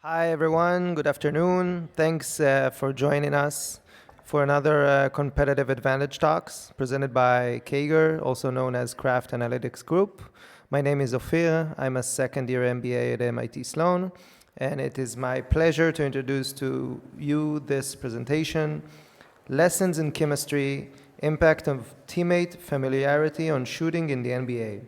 Hi, everyone. Good afternoon. Thanks for joining us for another Competitive Advantage Talks presented by Kager, also known as Craft Analytics Group. My name is Ophir. I'm a second-year MBA at MIT Sloan, and it is my pleasure to introduce to you this presentation, Lessons in Chemistry, Impact of Teammate Familiarity on Shooting in the NBA.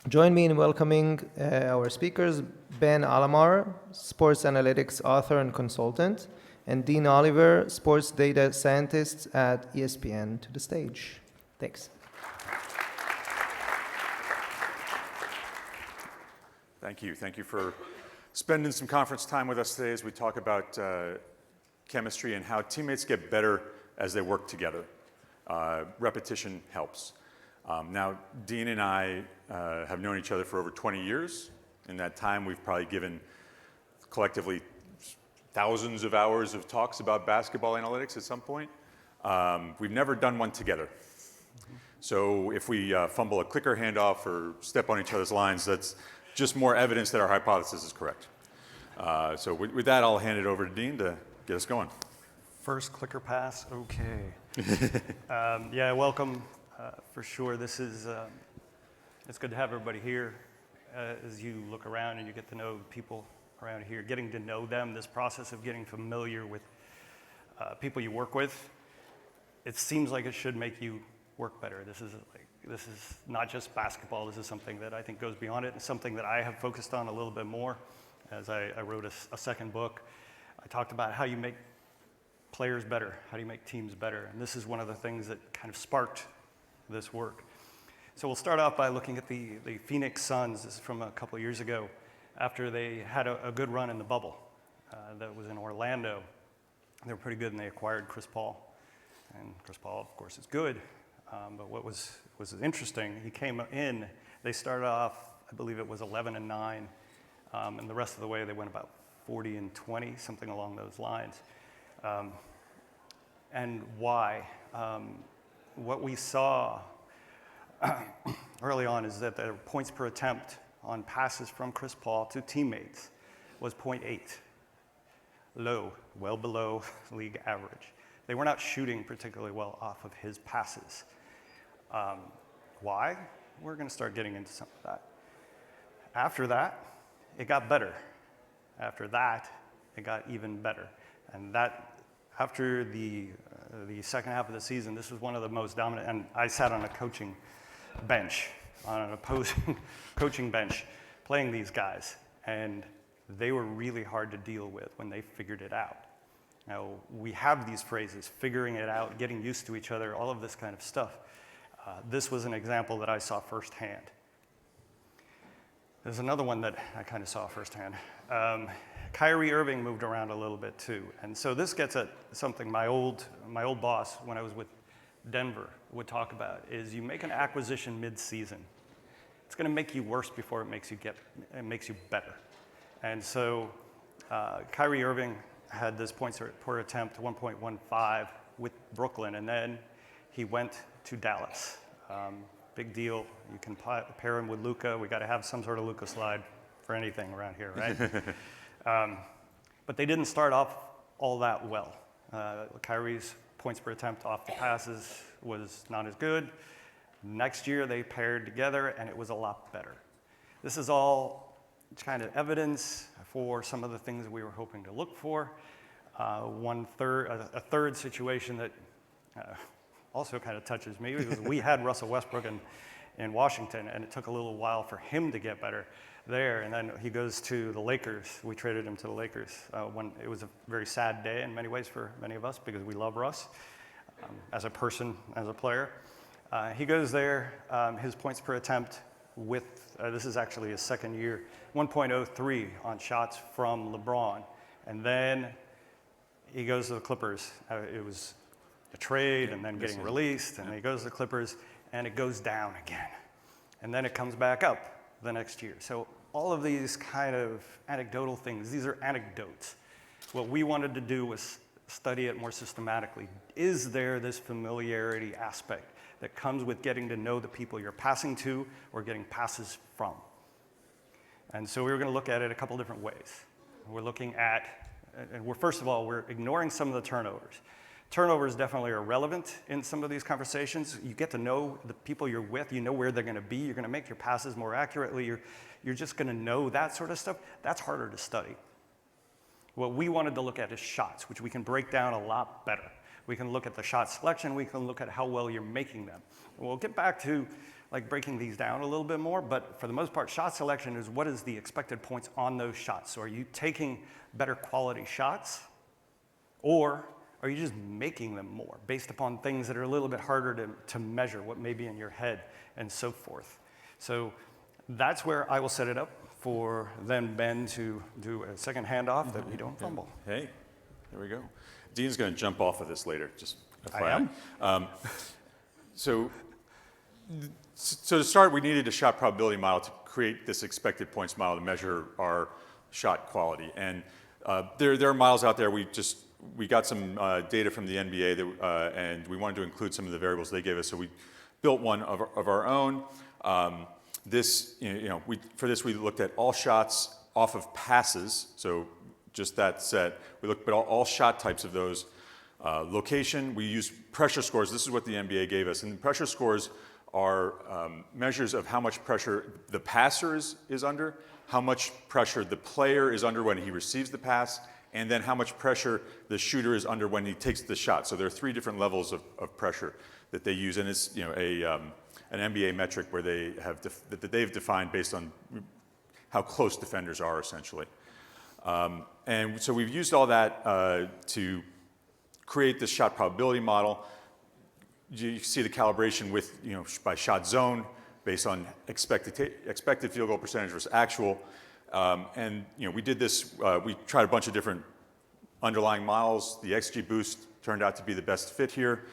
Join me in welcoming our speakers, Ben Alamar, sports analytics author and consultant, and Dean Oliver, sports data scientist at ESPN, to the stage. Thanks. Thank you. Thank you for spending some conference time with us today as we talk about chemistry and how teammates get better as they work together. Repetition helps. Now, Dean and I have known each other for over 20 years. In that time, we've probably given collectively thousands of hours of talks about basketball analytics at some point. We've never done one together. So if we fumble a clicker handoff or step on each other's lines, that's just more evidence that our hypothesis is correct. So with that, I'll hand it over to Dean to get us going. First clicker pass, okay. Yeah, welcome. For sure, this is, it's good to have everybody here as you look around and you get to know people around here, getting to know them, this process of getting familiar with people you work with. It seems like it should make you work better. This is not just basketball. This is something that I think goes beyond it and something that I have focused on a little bit more as I wrote a second book. I talked about how you make players better, how do you make teams better, and this is one of the things that kind of sparked this work. So we'll start off by looking at the Phoenix Suns. This is from a couple of years ago after they had a good run in the bubble that was in Orlando. They were pretty good and they acquired Chris Paul. And Chris Paul, of course, is good. But what was interesting, he came in, they started off, I believe it was 11-9, and the rest of the way they went about 40-20, something along those lines. And why? What we saw early on is that the points per attempt on passes from Chris Paul to teammates was 0.8. Low, well below league average. They were not shooting particularly well off of his passes. Why? We're going to start getting into some of that. After that, it got better. After that, it got even better. And that, after the second half of the season, this was one of the most dominant, and I sat on a coaching bench, on an opposing coaching bench, playing these guys, and they were really hard to deal with when they figured it out. Now, we have these phrases, figuring it out, getting used to each other, all of this kind of stuff. This was an example that I saw firsthand. There's another one that I kind of saw firsthand. Kyrie Irving moved around a little bit too. And so this gets at something my old boss, when I was with Denver, would talk about, is you make an acquisition mid-season. It's going to make you worse before it makes you better. And so Kyrie Irving had this points per attempt, 1.15 with Brooklyn, and then he went to Dallas. Big deal. You can pair him with Luka. We got to have some sort of Luka slide for anything around here, right? But they didn't start off all that well. Kyrie's points per attempt off the passes was not as good. Next year they paired together and it was a lot better. This is all kind of evidence for some of the things that we were hoping to look for. A third situation that also kind of touches me was we had Russell Westbrook in Washington, and it took a little while for him to get better there, and then he goes to the Lakers. We traded him to the Lakers when it was a very sad day in many ways for many of us because we love Russ as a person, as a player. He goes there, his points per attempt with, this is actually his second year, 1.03 on shots from LeBron, and then he goes to the Clippers. It was a trade and then getting released, and he goes to the Clippers, and it goes down again. And then it comes back up the next year. So all of these kind of anecdotal things, these are anecdotes. What we wanted to do was study it more systematically. Is there this familiarity aspect that comes with getting to know the people you're passing to or getting passes from? And so we were going to look at it a couple different ways. We're looking at, first of all, we're ignoring some of the turnovers. Turnovers definitely are relevant in some of these conversations. You get to know the people you're with, you know where they're going to be, you're going to make your passes more accurately, you're just going to know that sort of stuff. That's harder to study. What we wanted to look at is shots, which we can break down a lot better. We can look at the shot selection, we can look at how well you're making them. We'll get back to like breaking these down a little bit more, but for the most part, shot selection is what is the expected points on those shots. So are you taking better quality shots, or are you just making them more based upon things that are a little bit harder to measure, what may be in your head and so forth. So that's where I will set it up for then Ben to do a second handoff that we don't fumble. Hey, there we go. Dean's going to jump off of this later, just FYI. I am? So to start, we needed a shot probability model to create this expected points model to measure our shot quality. And there are models out there. We got some data from the NBA and we wanted to include some of the variables they gave us. So we built one of our own. For this, we looked at all shots off of passes. So just that set. We looked at all shot types of those. Location, we used pressure scores. This is what the NBA gave us. And the pressure scores are measures of how much pressure the passer is under, how much pressure the player is under when he receives the pass, and then how much pressure the shooter is under when he takes the shot. So there are 3 different levels of pressure that they use. And it's an NBA metric where that they've defined based on how close defenders are, essentially. And so we've used all that to create this shot probability model. You see the calibration with, by shot zone based on expected field goal percentage versus actual. We did this, we tried a bunch of different underlying models. The XG boost turned out to be the best fit here.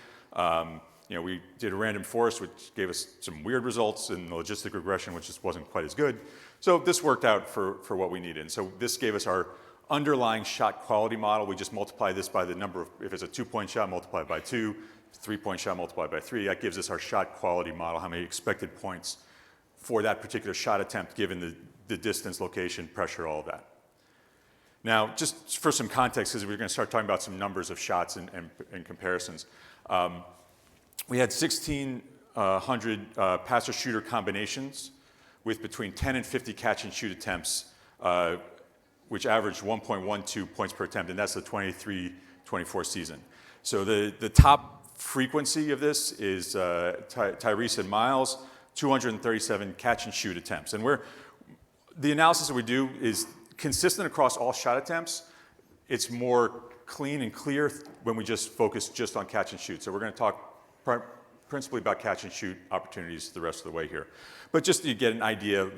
We did a random forest, which gave us some weird results, and the logistic regression, which just wasn't quite as good. So this worked out for what we needed. And so this gave us our underlying shot quality model. We just multiply this by the number of, if it's a 2-point shot, multiply it by 2, 3-point shot, multiplied by 3. That gives us our shot quality model, how many expected points for that particular shot attempt, given the distance, location, pressure, all of that. Now, just for some context, because we're going to start talking about some numbers of shots and comparisons. We had 1,600 passer-shooter combinations with between 10 and 50 catch-and-shoot attempts, which averaged 1.12 points per attempt, and that's the 23-24 season. So the top frequency of this is Tyrese and Miles, 237 catch-and-shoot attempts. And the analysis that we do is consistent across all shot attempts. It's more clean and clear when we just focus just on catch-and-shoot. So we're going to talk principally about catch and shoot opportunities the rest of the way here. But just to get an idea,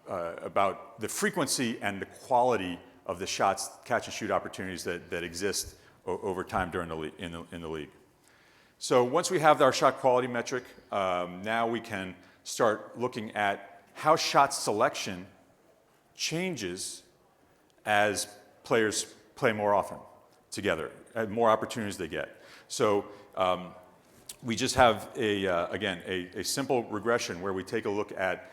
about the frequency and the quality of the shots, catch and shoot opportunities that exist over time during in the league. So once we have our shot quality metric, now we can start looking at how shot selection changes as players play more often together, more opportunities they get. So we just have a simple regression where we take a look at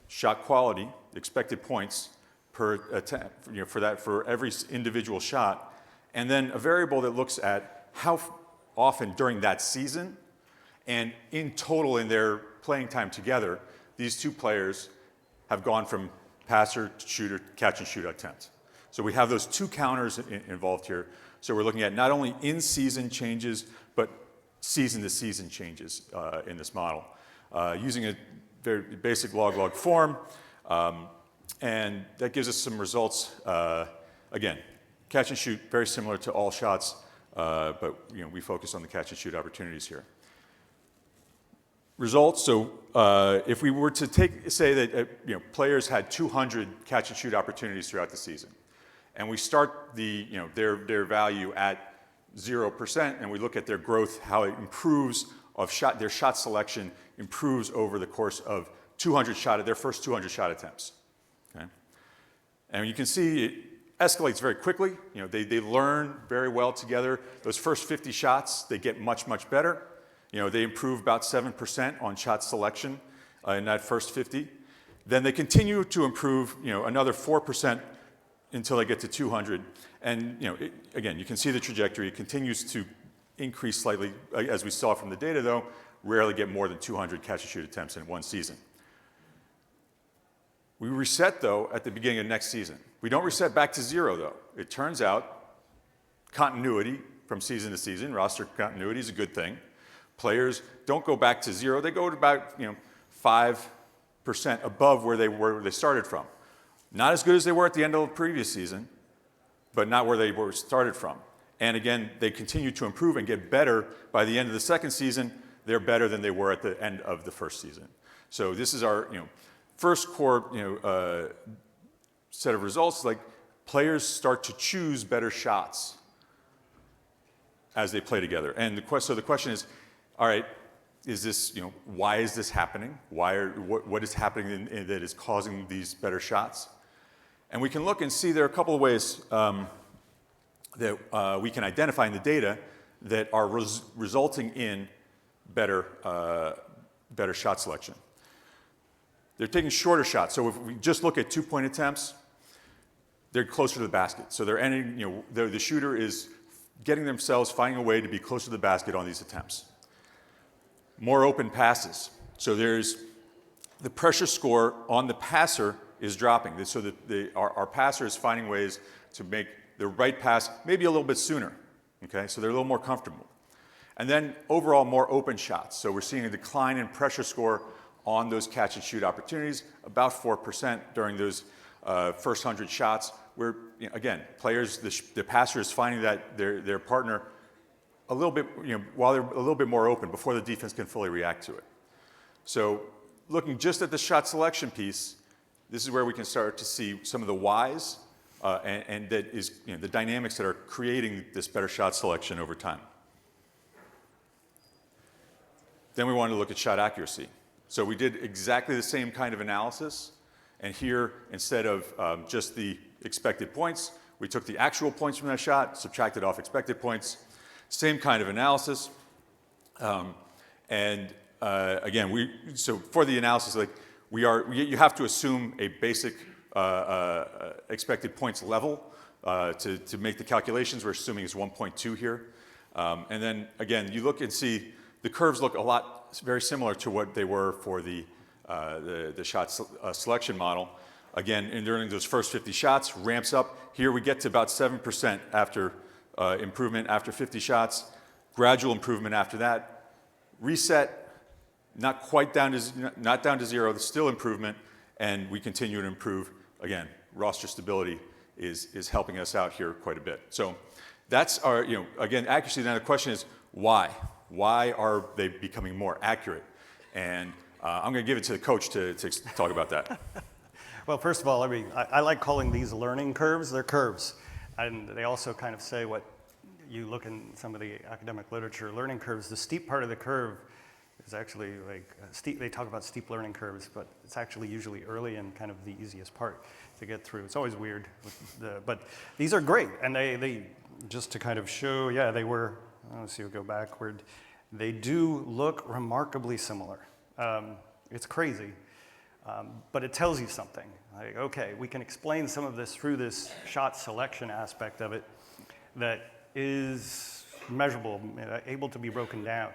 shot quality, expected points per attempt, for every individual shot, and then a variable that looks at how often during that season and in total in their playing time together, these two players have gone from passer to shooter, catch and shoot attempt. So we have those two counters involved here. So we're looking at not only in-season changes, but season-to-season changes in this model, using a very basic log-log form. And that gives us some results. Again, catch and shoot, very similar to all shots, but we focus on the catch and shoot opportunities here. Results, so if we were to say that players had 200 catch and shoot opportunities throughout the season, and we start their value at 0%, and we look at their growth, how it improves their shot selection improves over the course of their first 200 shot attempts. Okay, and you can see it escalates very quickly. They learn very well together. Those first 50 shots, they get much, much better. They improve about 7% on shot selection in that first 50. Then they continue to improve, another 4% until they get to 200. And, again, you can see the trajectory. It continues to increase slightly. As we saw from the data, though, rarely get more than 200 catch-and-shoot attempts in one season. We reset, though, at the beginning of next season. We don't reset back to 0, though. It turns out continuity from season to season, roster continuity is a good thing. Players don't go back to 0. They go to about 5% above where they started from. Not as good as they were at the end of the previous season, but not where they were started from. And again, they continue to improve and get better. By the end of the second season, they're better than they were at the end of the first season. So this is our first core set of results. Like, players start to choose better shots as they play together. And so the question is, all right, is this, why is this happening? What is happening that is causing these better shots? And we can look and see there are a couple of ways that we can identify in the data that are resulting in better shot selection. They're taking shorter shots. So if we just look at 2-point attempts, they're closer to the basket. So they're ending, the shooter is getting themselves, finding a way to be closer to the basket on these attempts. More open passes. So there's the pressure score on the passer is dropping. So that our passer is finding ways to make the right pass maybe a little bit sooner. Okay, so they're a little more comfortable. And then overall more open shots. So we're seeing a decline in pressure score on those catch and shoot opportunities, about 4% during those first 100 shots, where, again, players, the passer is finding that their partner a little bit, while they're a little bit more open before the defense can fully react to it. So looking just at the shot selection piece, this is where we can start to see some of the whys and that is, the dynamics that are creating this better shot selection over time. Then we wanted to look at shot accuracy. So we did exactly the same kind of analysis. And here, instead of just the expected points, we took the actual points from that shot, subtracted off expected points. Same kind of analysis. Again, so for the analysis, like you have to assume a basic expected points level to make the calculations. We're assuming it's 1.2 here. And then again, you look and see the curves look very similar to what they were for the shot selection model. Again, and during those first 50 shots, ramps up. Here we get to about 7% after improvement after 50 shots, gradual improvement after that, reset, not down to 0, still improvement, and we continue to improve. Again, roster stability is helping us out here quite a bit. So that's our, again, accuracy. Now the question is why? Why are they becoming more accurate? And I'm going to give it to the coach to talk about that. Well, first of all, I like calling these learning curves. They're curves. And they also kind of say what you look in some of the academic literature, learning curves. The steep part of the curve is actually like steep. They talk about steep learning curves, but it's actually usually early and kind of the easiest part to get through. It's always weird, but these are great. And they just to kind of show, yeah, they were, let's see, we'll go backward. They do look remarkably similar. It's crazy, but it tells you something. Like, okay, we can explain some of this through this shot selection aspect of it that is measurable, able to be broken down.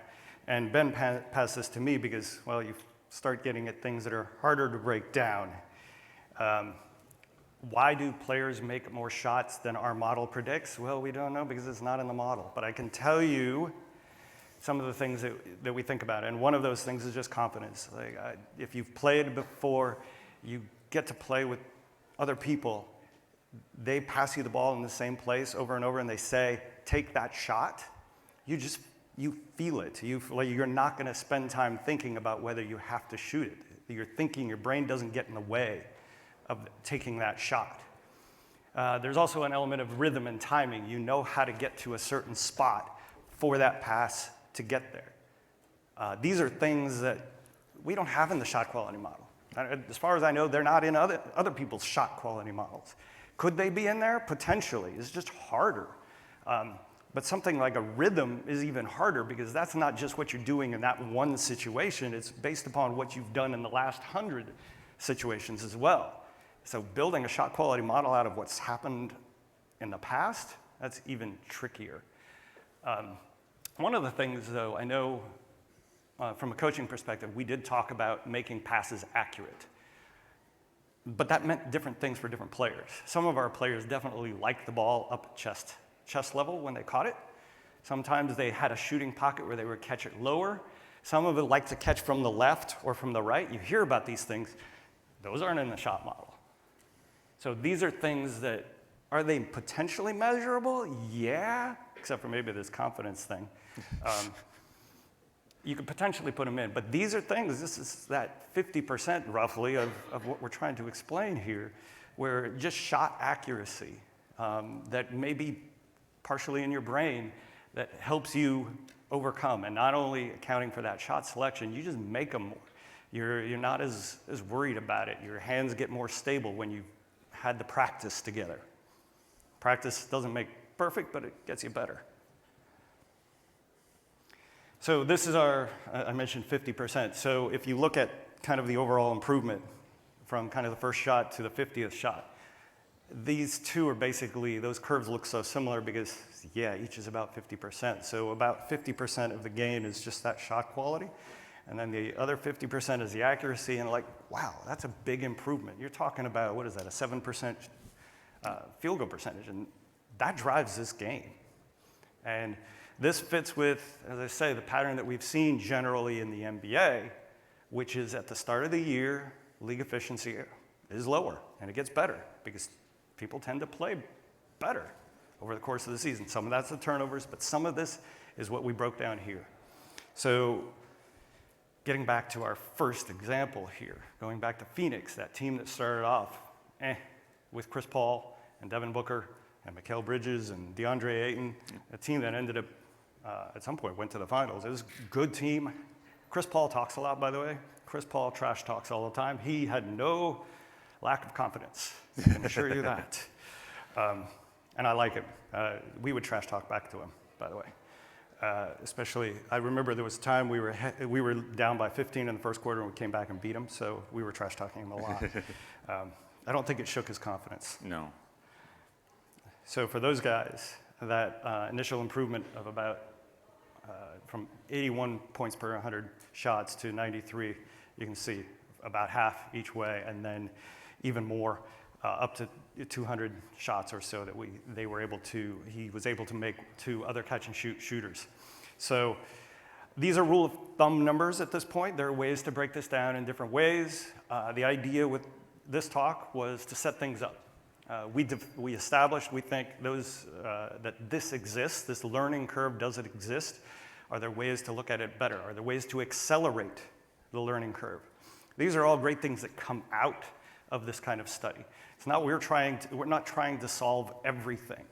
And Ben passed this to me because, well, you start getting at things that are harder to break down. Why do players make more shots than our model predicts? Well, we don't know because it's not in the model. But I can tell you some of the things that we think about. And one of those things is just confidence. Like, if you've played before, you get to play with other people. They pass you the ball in the same place over and over, and they say, take that shot. You feel it. You're not going to spend time thinking about whether you have to shoot it. You're thinking, your brain doesn't get in the way of taking that shot. There's also an element of rhythm and timing. You know how to get to a certain spot for that pass to get there. These are things that we don't have in the shot quality model. As far as I know, they're not in other people's shot quality models. Could they be in there? Potentially. It's just harder. But something like a rhythm is even harder because that's not just what you're doing in that one situation. It's based upon what you've done in the last 100 situations as well. So building a shot quality model out of what's happened in the past, that's even trickier. One of the things, though, I know from a coaching perspective, we did talk about making passes accurate. But that meant different things for different players. Some of our players definitely liked the ball up at chest level when they caught it. Sometimes they had a shooting pocket where they would catch it lower. Some of it liked to catch from the left or from the right. You hear about these things. Those aren't in the shot model. So these are things that, are they potentially measurable? Yeah, except for maybe this confidence thing. You could potentially put them in, but these are things, this is that 50% roughly of what we're trying to explain here, where just shot accuracy that may be partially in your brain that helps you overcome, and not only accounting for that shot selection, you just make them more. You're not as worried about it. Your hands get more stable when you've had the practice together. Practice doesn't make perfect, but it gets you better. So this is our, I mentioned 50%. So if you look at kind of the overall improvement from kind of the first shot to the 50th shot, these two are basically, those curves look so similar because, yeah, each is about 50%. So about 50% of the gain is just that shot quality. And then the other 50% is the accuracy. And like, wow, that's a big improvement. You're talking about, what is that, a 7% field goal percentage. And that drives this game. And this fits with, as I say, the pattern that we've seen generally in the NBA, which is at the start of the year, league efficiency is lower, and it gets better because people tend to play better over the course of the season. Some of that's the turnovers, but some of this is what we broke down here. So getting back to our first example here, going back to Phoenix, that team that started off with Chris Paul and Devin Booker and Mikal Bridges and DeAndre Ayton, a team that ended up at some point went to the finals. It was a good team. Chris Paul talks a lot, by the way. Chris Paul trash talks all the time. He had no lack of confidence. I can assure you that. And I like him. We would trash talk back to him, by the way. Especially, I remember there was a time we were down by 15 in the first quarter and we came back and beat him, so we were trash talking him a lot. I don't think it shook his confidence. No. So for those guys, that initial improvement of about from 81 points per 100 shots to 93, you can see about half each way, and then even more up to 200 shots or so that he was able to make to other catch and shoot shooters. So these are rule of thumb numbers at this point. There are ways to break this down in different ways. The idea with this talk was to set things up. We established, we think, that this exists, this learning curve, does it exist? Are there ways to look at it better? Are there ways to accelerate the learning curve? These are all great things that come out of this kind of study. It's not we're not trying to solve everything.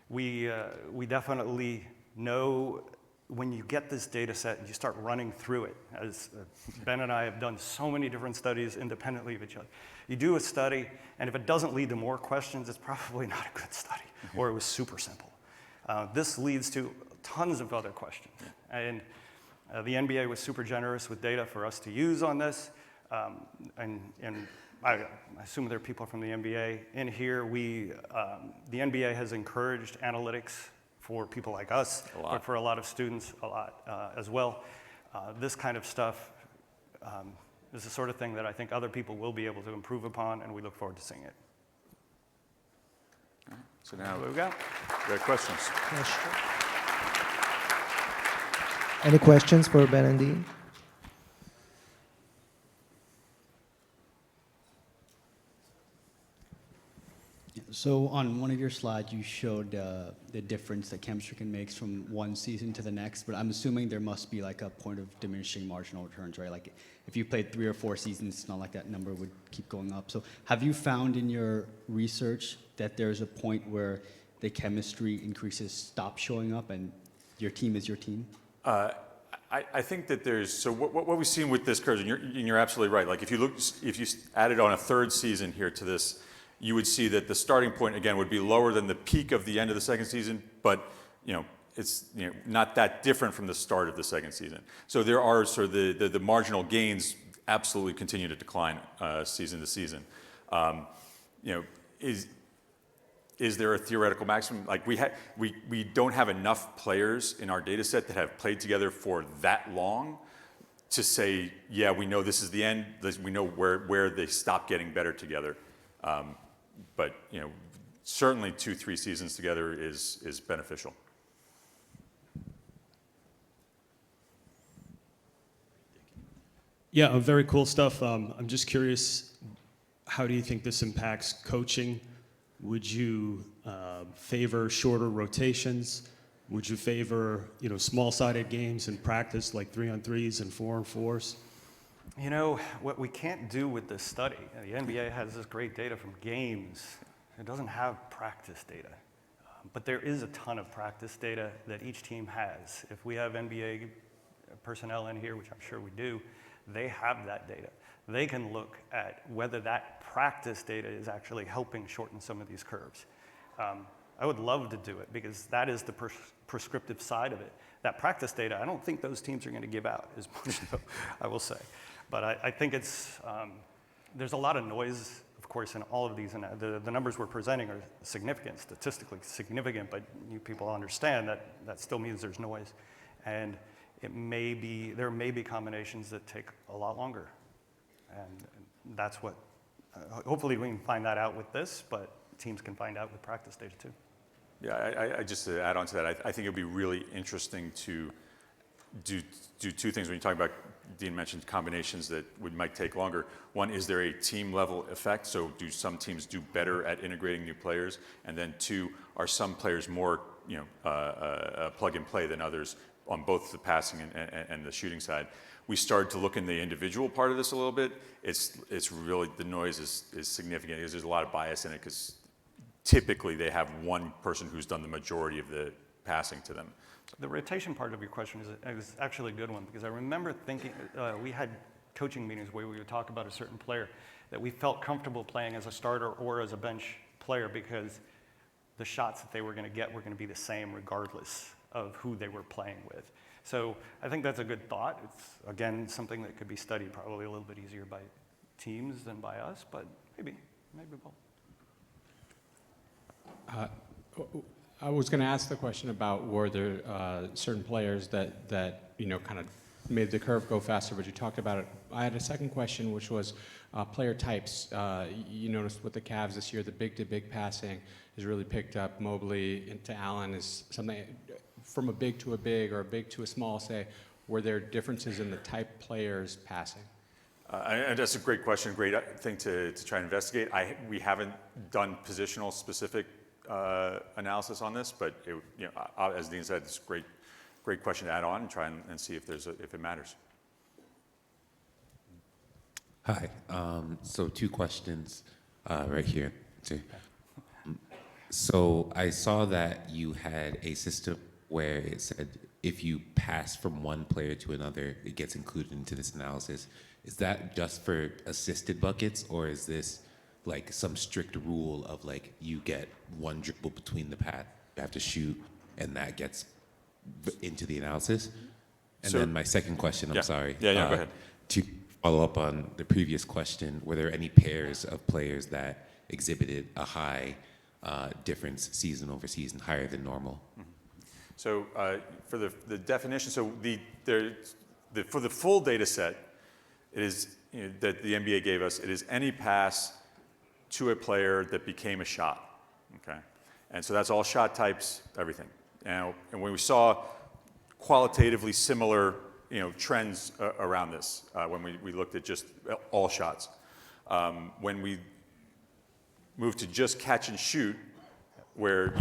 We definitely know when you get this data set and you start running through it, as Ben and I have done so many different studies independently of each other. You do a study, and if it doesn't lead to more questions, it's probably not a good study, or it was super simple. This leads to tons of other questions. And the NBA was super generous with data for us to use on this. And I assume there are people from the NBA in here. The NBA has encouraged analytics for people like us, but for a lot of students, a lot as well. This kind of stuff is the sort of thing that I think other people will be able to improve upon, and we look forward to seeing it. So now What we got? great questions. Any questions for Ben and Dee? So on one of your slides, you showed the difference that chemistry can make from one season to the next, but I'm assuming there must be like a point of diminishing marginal returns, right? Like if you played 3 or 4 seasons, it's not like that number would keep going up. So have you found in your research that there's a point where the chemistry increases stop showing up and your team is your team? I think that so what we've seen with this curve, and you're absolutely right. Like if you added on a third season here to this, you would see that the starting point again would be lower than the peak of the end of the second season, but it's not that different from the start of the second season. So there are sort of the marginal gains absolutely continue to decline season to season. You know, is there a theoretical maximum? Like we don't have enough players in our data set that have played together for that long to say, yeah, we know this is the end. We know where they stop getting better together. But you know, certainly 2-3 seasons together is beneficial. Yeah, very cool stuff. I'm just curious, how do you think this impacts coaching? Would you favor shorter rotations? Would you favor, you know, small-sided games in practice, like 3-on-3s and 4-on-4s? You know, what we can't do with this study, the NBA has this great data from games. It doesn't have practice data. But there is a ton of practice data that each team has. If we have NBA personnel in here, which I'm sure we do, they have that data. They can look at whether that practice data is actually helping shorten some of these curves. I would love to do it because that is the prescriptive side of it. That practice data, I don't think those teams are going to give out as much, I will say. But I think it's, there's a lot of noise, of course, in all of these. And the numbers we're presenting are significant, statistically significant, but you people understand that that still means there's noise. And there may be combinations that take a lot longer. And that's what, hopefully we can find that out with this, but teams can find out with practice data too. Yeah, I just to add on to that, I think it would be really interesting to do two things when you talk about, Dean mentioned combinations that might take longer. One, is there a team level effect? So do some teams do better at integrating new players? And then two, are some players more plug and play than others on both the passing and the shooting side? We started to look in the individual part of this a little bit. It's really, the noise is significant because there's a lot of bias in it because typically they have one person who's done the majority of the passing to them. The rotation part of your question is actually a good one because I remember thinking, we had coaching meetings where we would talk about a certain player that we felt comfortable playing as a starter or as a bench player because the shots that they were going to get were going to be the same regardless of who they were playing with. So I think that's a good thought. It's, again, something that could be studied probably a little bit easier by teams than by us, but maybe both. I was going to ask the question about were there certain players that you know kind of made the curve go faster, but you talked about it. I had a second question, which was player types. You noticed with the Cavs this year, the big-to-big passing has really picked up. Mobley into Allen is something from a big to a big or a big to a small. Say, were there differences in the type players passing? And that's a great question, great thing to try and investigate. We haven't done positional specific analysis on this, but as Dean said, it's a great question to add on and try and see if it matters. Hi. So 2 questions right here. So I saw that you had a system where it said if you pass from one player to another, it gets included into this analysis. Is that just for assisted buckets, or is this like some strict rule of like you get one dribble between the path, you have to shoot, and that gets into the analysis? And then my second question, I'm sorry. Yeah, go ahead. To follow up on the previous question, were there any pairs of players that exhibited a high difference season over season, higher than normal? Mm-hmm. So for the definition, so for the full data set, it is that the NBA gave us, it is any pass to a player that became a shot, okay? And so that's all shot types, everything. And when we saw qualitatively similar trends around this, when we looked at just all shots. When we moved to just catch and shoot, where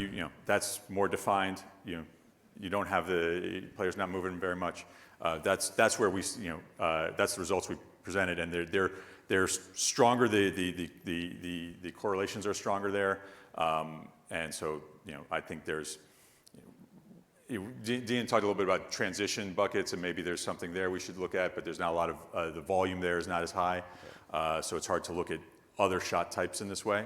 that's more defined, you don't have the players not moving very much. That's where we that's the results we presented, and they're stronger. The correlations are stronger there, and so I think there's. Dean talked a little bit about transition buckets, and maybe there's something there we should look at, but there's not a lot of the volume there is not as high, so it's hard to look at other shot types in this way.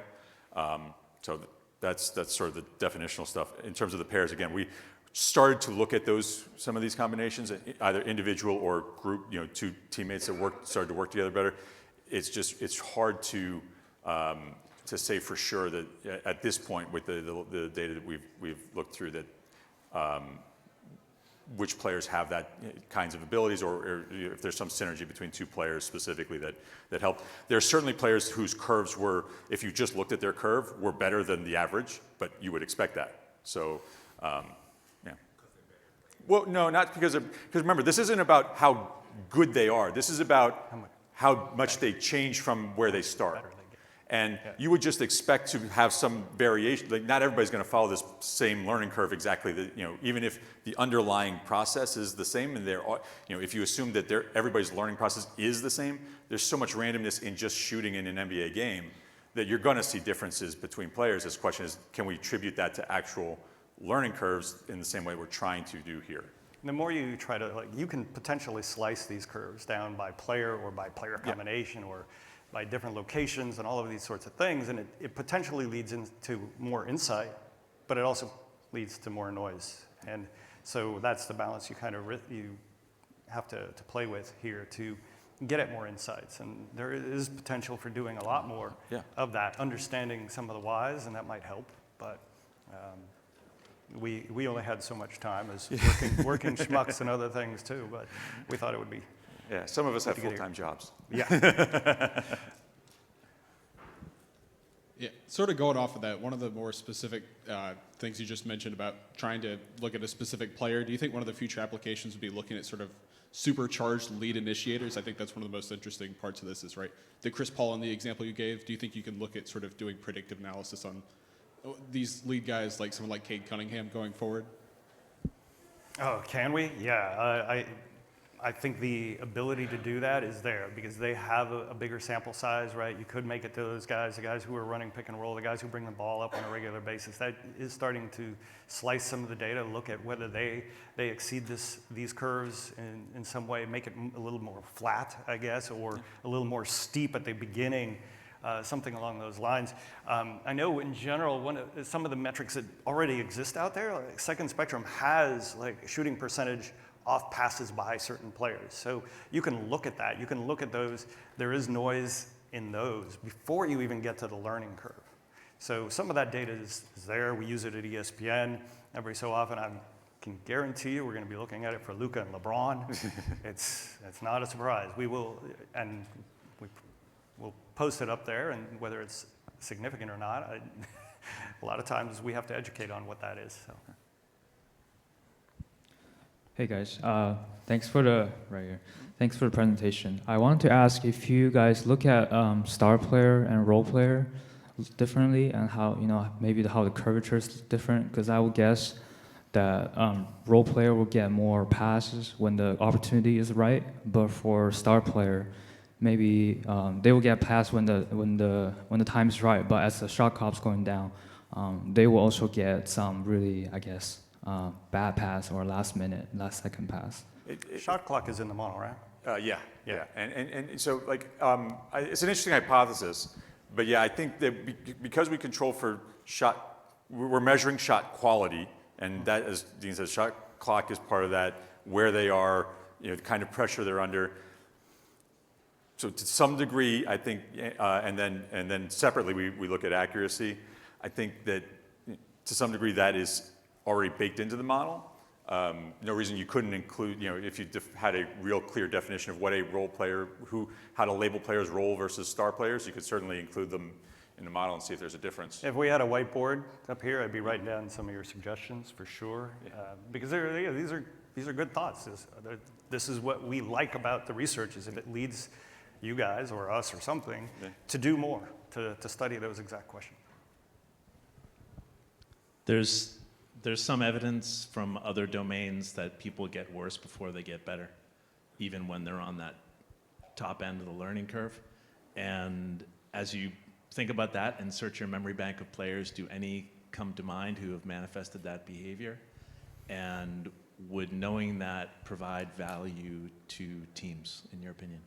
So that's sort of the definitional stuff. In terms of the pairs, again, we started to look at some of these combinations, either individual or group, two teammates that started to work together better. It's hard to say for sure that at this point with the data that we've looked through that which players have that kinds of abilities, or if there's some synergy between two players specifically that help. There are certainly players whose curves were, if you just looked at their curve, were better than the average, but you would expect that. So, yeah. Well, no, not because remember, this isn't about how good they are. This is about how much they change from where they start. And you would just expect to have some variation. Like, not everybody's going to follow this same learning curve exactly. Even if the underlying process is the same, and if you assume that everybody's learning process is the same, there's so much randomness in just shooting in an NBA game that you're going to see differences between players. This question is, can we attribute that to actual learning curves in the same way we're trying to do here? The more you try to, you can potentially slice these curves down by player or by player combination or by different locations and all of these sorts of things, and it potentially leads into more insight, but it also leads to more noise. And so that's the balance you kind of you have to play with here to get at more insights. And there is potential for doing a lot more of that, understanding some of the whys, and that might help. But we only had so much time as working schmucks and other things too, but we thought it would be. Yeah, some of us have full-time jobs. Yeah. Yeah, sort of going off of that, one of the more specific things you just mentioned about trying to look at a specific player, do you think one of the future applications would be looking at sort of supercharged lead initiators? I think that's one of the most interesting parts of this is, right, the Chris Paul in the example you gave, do you think you can look at sort of doing predictive analysis on these lead guys like someone like Cade Cunningham going forward? Oh, can we? Yeah, I think the ability to do that is there because they have a bigger sample size, right? You could make it to those guys, the guys who are running pick and roll, the guys who bring the ball up on a regular basis. That is starting to slice some of the data, look at whether they exceed these curves in some way, make it a little more flat, I guess, or a little more steep at the beginning. Something along those lines. I know in general, some of the metrics that already exist out there, like Second Spectrum has like shooting percentage off passes by certain players. So you can look at that. You can look at those. There is noise in those before you even get to the learning curve. So some of that data is there. We use it at ESPN every so often. I can guarantee you we're going to be looking at it for Luka and LeBron. It's not a surprise. We will, and we'll post it up there, and whether it's significant or not, a lot of times we have to educate on what that is. So. Hey guys, thanks for the presentation. I wanted to ask if you guys look at star player and role player differently, and how maybe how the curvature is different. Because I would guess that role player will get more passes when the opportunity is right, but for star player, maybe they will get passed when the time is right. But as the shot clock's going down, they will also get some really, I guess, bad pass or last second pass. Shot clock is in the model, right? Yeah. And so it's an interesting hypothesis, but yeah, I think that because we control for we're measuring shot quality, and that, as Dean says, shot clock is part of that, where they are, the kind of pressure they're under. So to some degree, I think, and then separately we look at accuracy. I think that to some degree that is already baked into the model. No reason you couldn't include, if you had a real clear definition of what a role player, how to label players role versus star players, you could certainly include them in the model and see if there's a difference. If we had a whiteboard up here, I'd be writing down some of your suggestions for sure, because these are good thoughts. This is what we like about the research, is if it leads you guys or us or something to do more, to study those exact questions. There's some evidence from other domains that people get worse before they get better, even when they're on that top end of the learning curve. And as you think about that and search your memory bank of players, do any come to mind who have manifested that behavior? And would knowing that provide value to teams, in your opinion?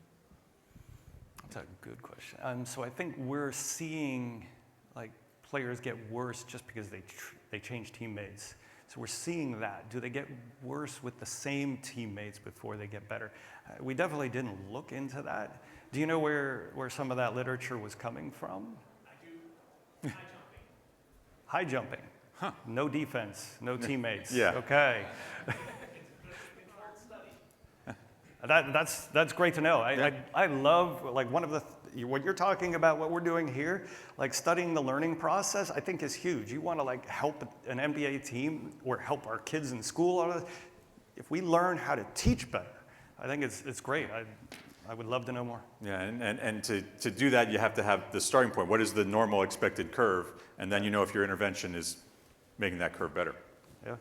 That's a good question. So I think we're seeing players get worse just because they change teammates. So we're seeing that. Do they get worse with the same teammates before they get better? We definitely didn't look into that. Do you know where some of that literature was coming from? I do. High jumping. Huh. No defense, no teammates. Yeah. Okay. That's great to know. I love, like, one of the what you're talking about, what we're doing here, like studying the learning process, I think is huge. You want to like help an NBA team or help our kids in school. If we learn how to teach better, I think it's great. I would love to know more. Yeah, and to do that, you have to have the starting point. What is the normal expected curve? And then you know if your intervention is making that curve better. Yeah.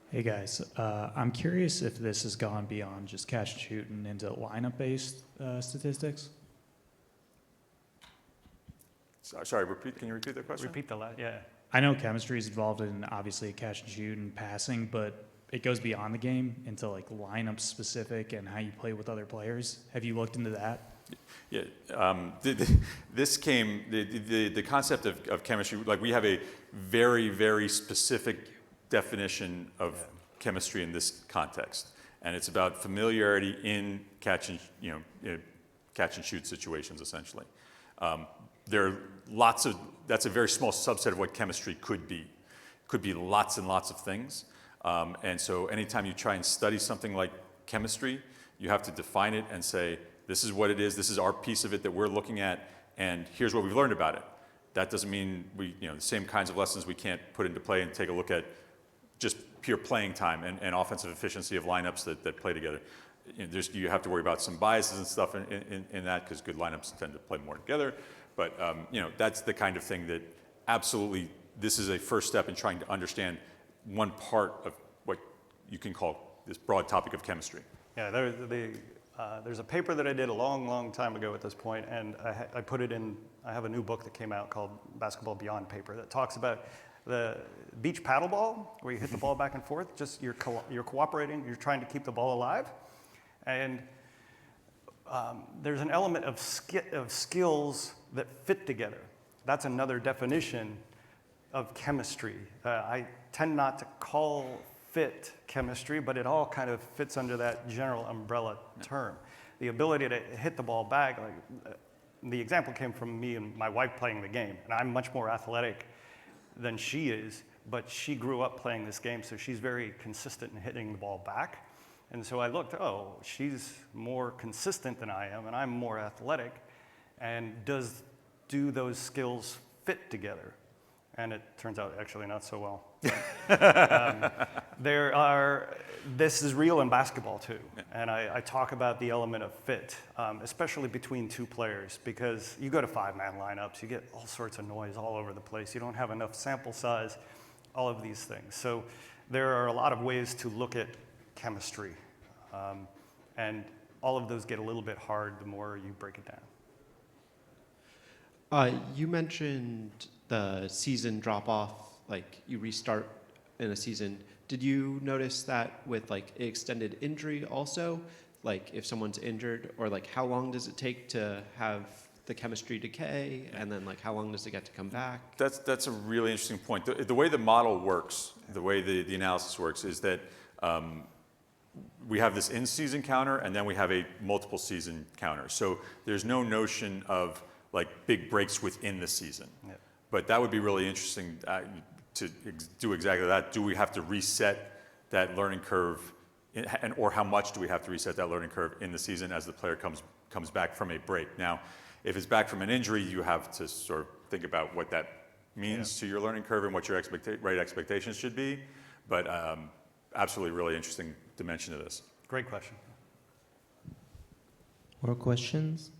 Hey guys, I'm curious if this has gone beyond just catch and shoot and into lineup-based statistics. Sorry, can you repeat that question? Repeat the last, yeah. I know chemistry is involved in obviously catch and shoot and passing, but it goes beyond the game into like lineup specific and how you play with other players. Have you looked into that? Yeah, this came, the concept of chemistry, like we have a very, very specific definition of chemistry in this context. And it's about familiarity in catch and shoot situations, essentially. There are lots of, that's a very small subset of what chemistry could be. Could be lots and lots of things. And so anytime you try and study something like chemistry, you have to define it and say, this is what it is, this is our piece of it that we're looking at, and here's what we've learned about it. That doesn't mean the same kinds of lessons we can't put into play and take a look at just pure playing time and offensive efficiency of lineups that play together. You have to worry about some biases and stuff in that because good lineups tend to play more together. But that's the kind of thing that absolutely, this is a first step in trying to understand one part of what you can call this broad topic of chemistry. Yeah, there's a paper that I did a long, long time ago at this point, and I put it in, I have a new book that came out called Basketball Beyond paper that talks about the beach paddle ball, where you hit the ball back and forth, just you're cooperating, you're trying to keep the ball alive. And there's an element of skills that fit together. That's another definition of chemistry. I tend not to call fit chemistry, but it all kind of fits under that general umbrella term. The ability to hit the ball back, like the example came from me and my wife playing the game, and I'm much more athletic than she is, but she grew up playing this game, so she's very consistent in hitting the ball back. And so I looked, she's more consistent than I am, and I'm more athletic, and do those skills fit together? And it turns out actually not so well. This is real in basketball too. And I talk about the element of fit, especially between two players, because you go to 5-man lineups, you get all sorts of noise all over the place. You don't have enough sample size, all of these things. So there are a lot of ways to look at chemistry. And all of those get a little bit hard the more you break it down. You mentioned the season drop off, like you restart in a season. Did you notice that with like extended injury also? Like if someone's injured, or like how long does it take to have the chemistry decay, and then like how long does it get to come back? That's a really interesting point. The way the model works, the way the analysis works is that we have this in-season counter, and then we have a multiple season counter. So there's no notion of like big breaks within the season. Yep. But that would be really interesting to do exactly that. Do we have to reset that learning curve, or how much do we have to reset that learning curve in the season as the player comes back from a break? Now, if it's back from an injury, you have to sort of think about what that means to your learning curve and what your right expectations should be. But absolutely really interesting dimension of this. Great question. More questions?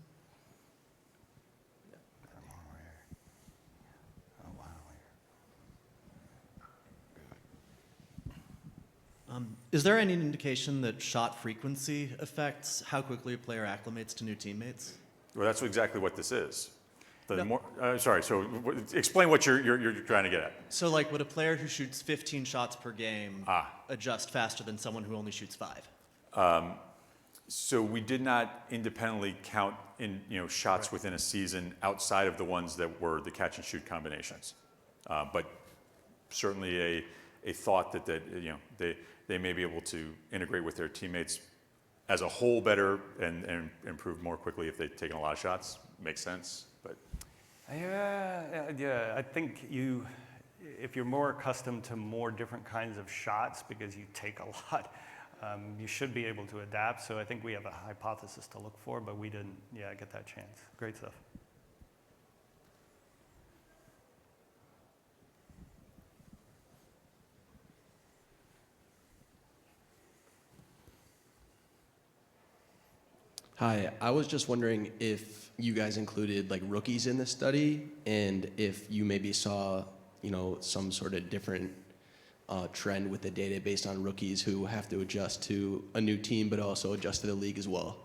Is there any indication that shot frequency affects how quickly a player acclimates to new teammates? Well, that's exactly what this is. Sorry, so explain what you're trying to get at. So like, would a player who shoots 15 shots per game adjust faster than someone who only shoots 5? So we did not independently count in shots within a season outside of the ones that were the catch and shoot combinations. But certainly a thought that they may be able to integrate with their teammates as a whole better and improve more quickly if they've taken a lot of shots. Makes sense, but. Yeah, I think if you're more accustomed to more different kinds of shots because you take a lot, you should be able to adapt. So I think we have a hypothesis to look for, but we didn't, get that chance. Great stuff. Hi, I was just wondering if you guys included like rookies in this study, and if you maybe saw, some sort of different trend with the data based on rookies who have to adjust to a new team, but also adjust to the league as well.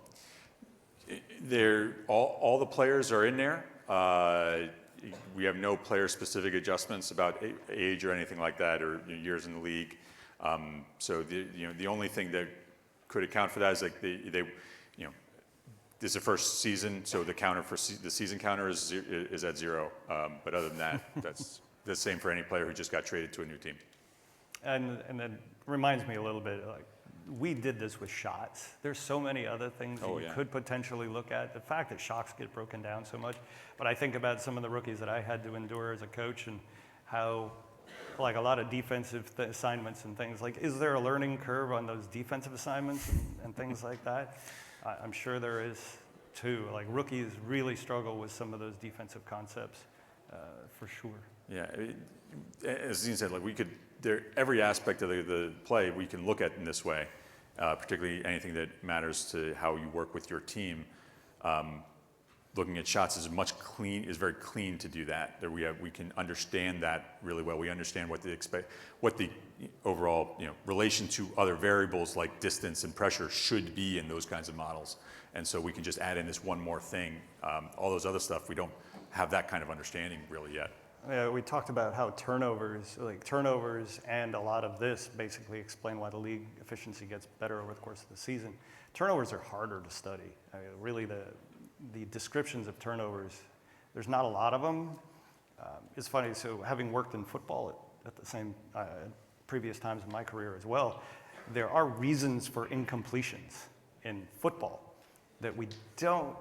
All the players are in there. We have no player-specific adjustments about age or anything like that, or years in the league. So the only thing that could account for that is like they this is the first season, so the counter for the season counter is at 0. But other than that, that's the same for any player who just got traded to a new team. And that reminds me a little bit, like, we did this with shots. There's so many other things that you could potentially look at. The fact that shots get broken down so much. But I think about some of the rookies that I had to endure as a coach and how, like, a lot of defensive assignments and things. Like, is there a learning curve on those defensive assignments and things like that? I'm sure there is too. Like, rookies really struggle with some of those defensive concepts, for sure. Yeah, as Dean said, like every aspect of the play we can look at in this way, particularly anything that matters to how you work with your team. Looking at shots is very clean to do that. We can understand that really well. We understand what the overall relation to other variables like distance and pressure should be in those kinds of models. And so we can just add in this one more thing. All those other stuff, we don't have that kind of understanding really yet. Yeah, we talked about how turnovers and a lot of this basically explain why the league efficiency gets better over the course of the season. Turnovers are harder to study. I mean, really, the descriptions of turnovers, there's not a lot of them. It's funny, so having worked in football at the same previous times in my career as well, there are reasons for incompletions in football that we don't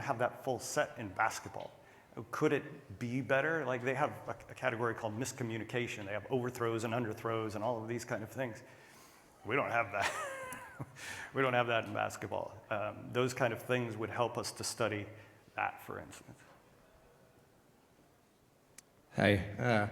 have that full set in basketball. Could it be better? Like, they have a category called miscommunication. They have overthrows and underthrows and all of these kind of things. We don't have that. We don't have that in basketball. Those kind of things would help us to study that, for instance. Hi.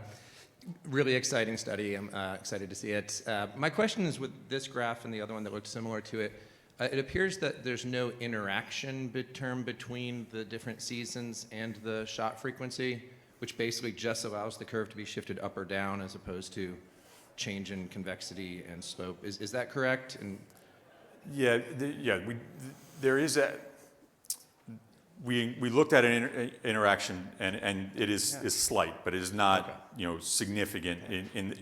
Really exciting study. I'm excited to see it. My question is with this graph and the other one that looked similar to it. It appears that there's no interaction between the different seasons and the shot frequency, which basically just allows the curve to be shifted up or down as opposed to change in convexity and slope. Is that correct? And there is a. We looked at an interaction and it is slight, but it is not significant in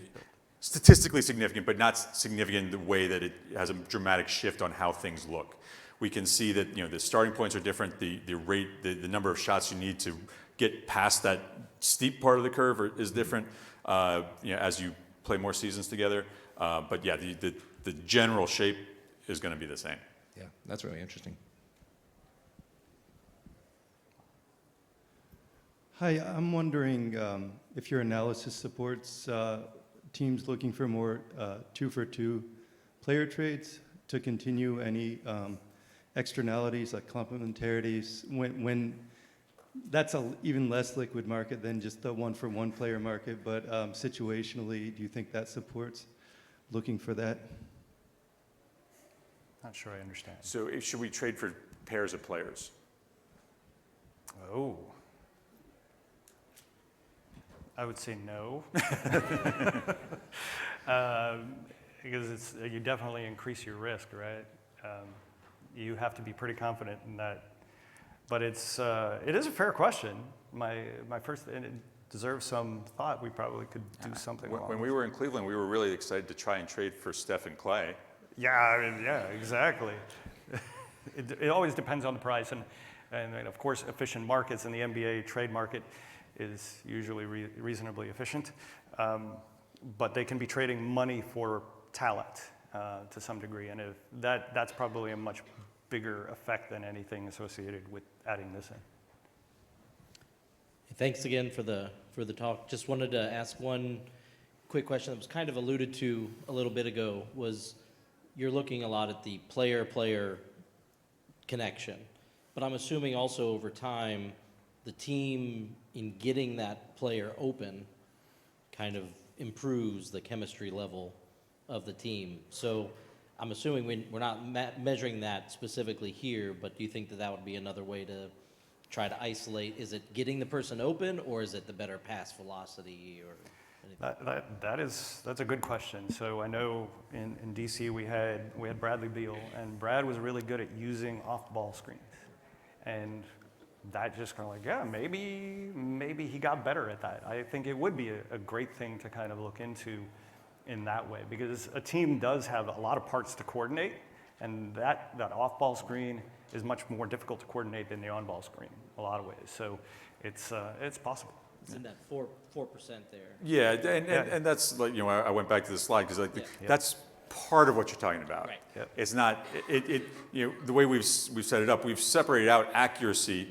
statistically significant, but not significant in the way that it has a dramatic shift on how things look. We can see that the starting points are different. The rate, the number of shots you need to get past that steep part of the curve is different as you play more seasons together. But yeah, the general shape is going to be the same. Yeah, that's really interesting. Hi, I'm wondering if your analysis supports teams looking for more 2-for-2 player trades to continue any externalities like complementarities when that's an even less liquid market than just the 1-for-1 player market, but situationally, do you think that supports looking for that? Not sure I understand. So should we trade for pairs of players? Oh. I would say no. Because you definitely increase your risk, right? You have to be pretty confident in that. But it is a fair question. My first, and it deserves some thought. We probably could do something. When we were in Cleveland, we were really excited to try and trade for Steph and Clay. Yeah, exactly. It always depends on the price, and of course, efficient markets in the NBA trade market is usually reasonably efficient. but they can be trading money for talent to some degree, and if that's probably a much bigger effect than anything associated with adding this in. Thanks again for the talk. Just wanted to ask one quick question that was kind of alluded to a little bit ago. Was you're looking a lot at the player-player connection, but I'm assuming also over time the team in getting that player open kind of improves the chemistry level of the team. So I'm assuming we're not measuring that specifically here, but do you think that would be another way to try to isolate? Is it getting the person open, or is it the better pass velocity, or anything? That's a good question. So I know in DC we had Bradley Beal, and Brad was really good at using off-ball screens, and that just kind of like, yeah, maybe he got better at that. I think it would be a great thing to kind of look into in that way, because a team does have a lot of parts to coordinate, and that off-ball screen is much more difficult to coordinate than the on-ball screen in a lot of ways. So it's possible. It's in that 4% there. Yeah, and that's like, I went back to the slide because that's part of what you're talking about. Right. Yep. It's not the way we've set it up. We've separated out accuracy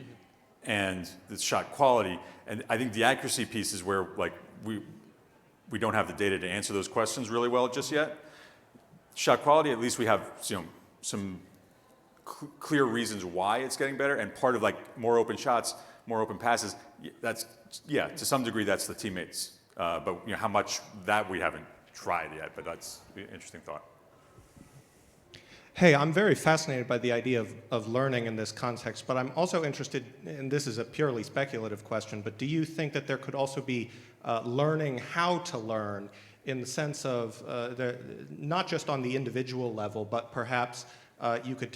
and the shot quality, and I think the accuracy piece is where like we don't have the data to answer those questions really well just yet. Shot quality, at least we have some clear reasons why it's getting better, and part of like more open shots, more open passes. That's to some degree that's the teammates, but how much that we haven't tried yet. But that's an interesting thought. Hey, I'm very fascinated by the idea of learning in this context, but I'm also interested, and this is a purely speculative question, but do you think that there could also be learning how to learn in the sense of not just on the individual level, but perhaps you could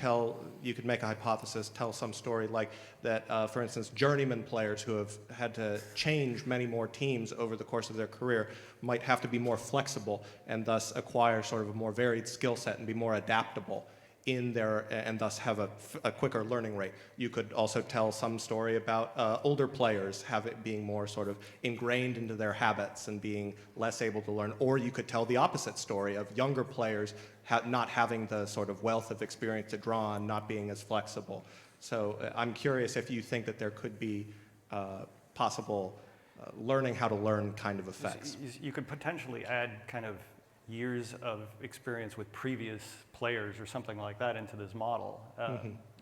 make a hypothesis, tell some story like that, for instance, journeyman players who have had to change many more teams over the course of their career might have to be more flexible and thus acquire sort of a more varied skill set and be more adaptable in their, and thus have a quicker learning rate. You could also tell some story about older players being more sort of ingrained into their habits and being less able to learn, or you could tell the opposite story of younger players not having the sort of wealth of experience to draw on, not being as flexible. So I'm curious if you think that there could be possible learning how to learn kind of effects. You could potentially add kind of years of experience with previous players or something like that into this model.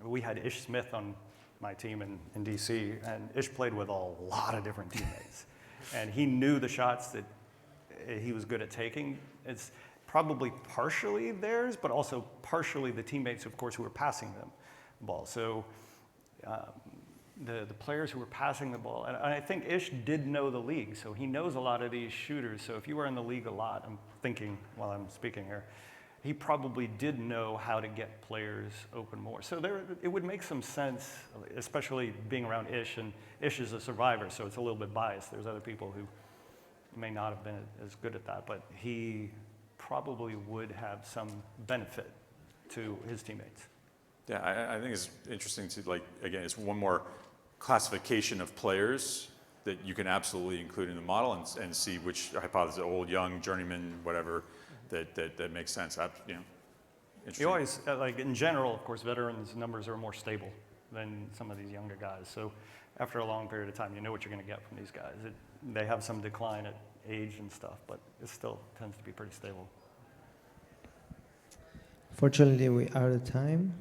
We had Ish Smith on my team in DC, and Ish played with a lot of different teammates. And he knew the shots that he was good at taking. It's probably partially theirs, but also partially the teammates, of course, who were passing them the ball. So the players who were passing the ball, and I think Ish did know the league, so he knows a lot of these shooters. So if you were in the league a lot, I'm thinking while I'm speaking here, he probably did know how to get players open more. So it would make some sense, especially being around Ish, and Ish is a survivor, so it's a little bit biased. There's other people who may not have been as good at that, but he probably would have some benefit to his teammates. Yeah, I think it's interesting to, like, again, it's one more classification of players that you can absolutely include in the model and see which hypothesis, old, young, journeyman, whatever, that makes sense. Interesting. You always, like in general, of course, veterans' numbers are more stable than some of these younger guys. So after a long period of time, you know what you're going to get from these guys. They have some decline at age and stuff, but it still tends to be pretty stable. Fortunately, we are out of time.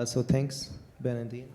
So thanks, Ben and Dean.